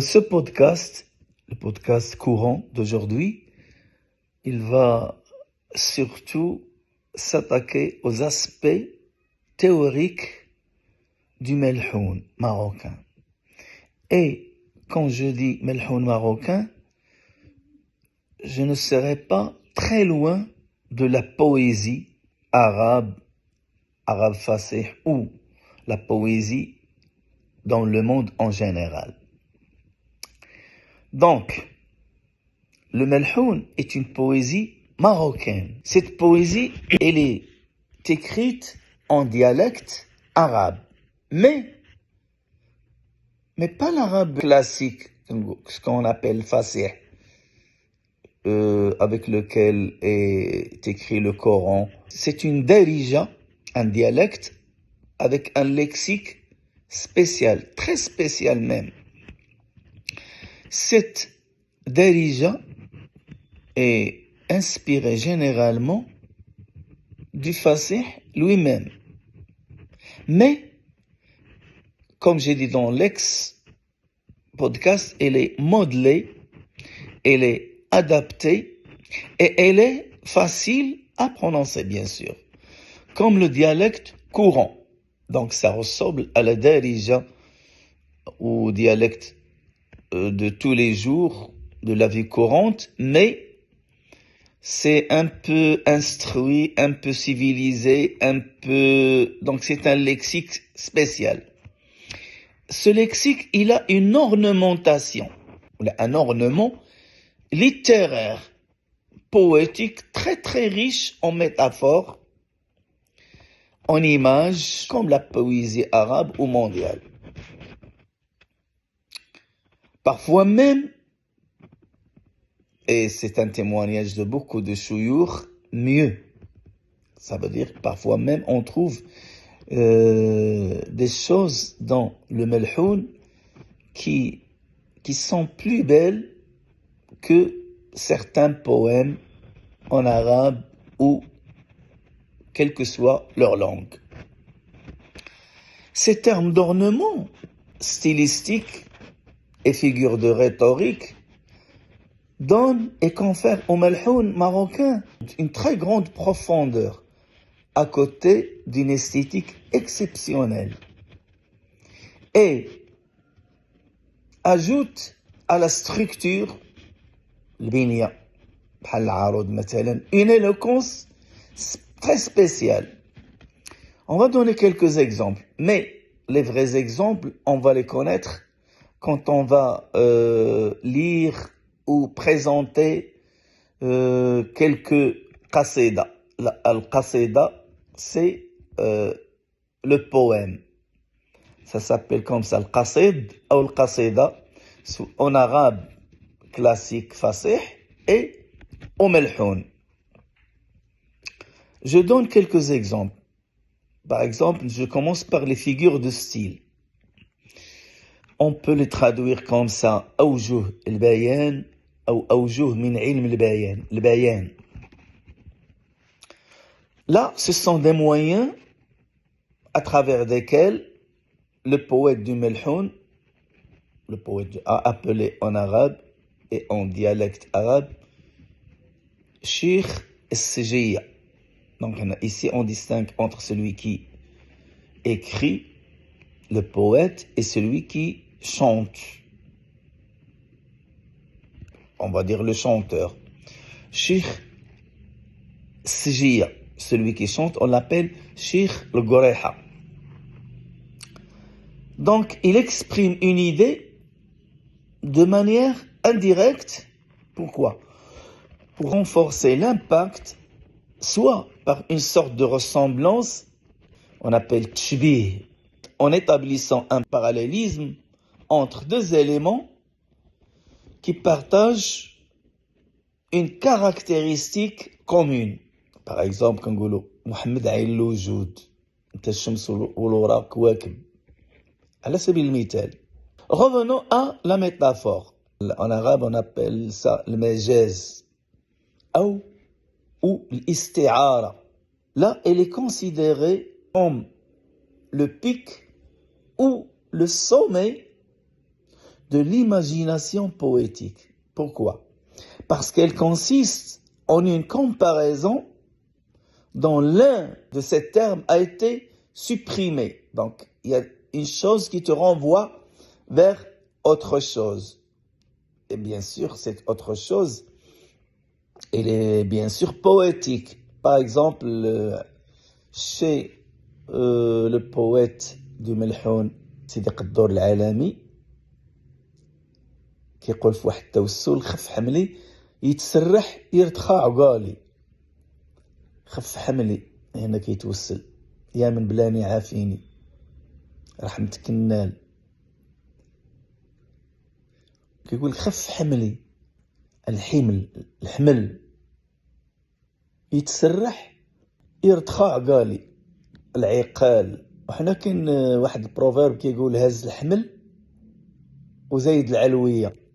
Ce podcast, le podcast courant d'aujourd'hui, il va surtout s'attaquer aux aspects théoriques du melhoun marocain. Et quand je dis melhoun marocain, je ne serai pas très loin de la poésie arabe fasih ou la poésie dans le monde en général. Donc, le melhoun est une poésie marocaine. Cette poésie, elle est écrite en dialecte arabe, mais pas l'arabe classique, ce qu'on appelle fasih, avec lequel est écrit le Coran. C'est une darija, un dialecte avec un lexique spécial, très spécial même. Cette darija est inspirée généralement du fasih lui-même. Mais, comme j'ai dit dans l'ex-podcast, elle est modelée, elle est adaptée et elle est facile à prononcer, bien sûr, comme le dialecte courant. Donc, ça ressemble à la darija ou dialecte de tous les jours de la vie courante, mais c'est un peu instruit, un peu civilisé, donc c'est un lexique spécial. Ce lexique, il a une ornementation, un ornement littéraire, poétique, très très riche en métaphores, en images, comme la poésie arabe ou mondiale. Parfois même, et c'est un témoignage de beaucoup de chouyours, mieux. Ça veut dire que parfois même on trouve des choses dans le melhoun qui sont plus belles que certains poèmes en arabe ou quelle que soit leur langue. Ces termes d'ornement, stylistique et figures de rhétorique donnent et confèrent au melhoun marocain une très grande profondeur à côté d'une esthétique exceptionnelle et ajoute à la structure البنية بحال العروض مثلا une éloquence très spéciale. On va donner quelques exemples, mais les vrais exemples, on va les connaître quand on va lire ou présenter quelques qasida. Al-qasida, c'est le poème. Ça s'appelle comme ça, al-qasid ou al-qasida, en arabe classique fasih et au melhoun. Je donne quelques exemples. Par exemple, je commence par les figures de style. On peut les traduire comme ça, أوجه البيان أو أوجه من علم البيان. Là, ce sont des moyens à travers desquels le poète du melhoun, le poète appelé en arabe et en dialecte arabe, Cheikh Sijia. Donc ici on distingue entre celui qui écrit, le poète, et celui qui chante. On va dire le chanteur. Cheikh Sijia, celui qui chante, on l'appelle Cheikh al-Goreha. Donc il exprime une idée de manière indirecte. Pourquoi ? Pour renforcer l'impact, soit par une sorte de ressemblance, on appelle tshbih, en établissant un parallélisme entre deux éléments qui partagent une caractéristique commune. Par exemple, quand on dit Mohamed Aïn Loujoud, Tachams Ouloura Kouakib, à la sabil mital. Revenons à la métaphore. En arabe, on appelle ça le majaz ou l'isti'ara. Là, elle est considérée comme le pic ou le sommet de l'imagination poétique. Pourquoi? Parce qu'elle consiste en une comparaison dont l'un de ces termes a été supprimé. Donc, il y a une chose qui te renvoie vers autre chose. Et bien sûr, cette autre chose, elle est bien sûr poétique. Par exemple, chez le poète du Melhoun, Sidi Qaddour العالمي, كيقول في واحد التوسل: خف حملي يتسرح يرتخى عقالي. خف حملي هنا كيتوسل: يا من بلاني عافيني رحمتك النال. كيقول خف حملي، الحمل يتسرح يرتخى عقالي، العقال. وحنا كاين واحد البروفيرب كيقول: هز الحمل وزايد العلوية.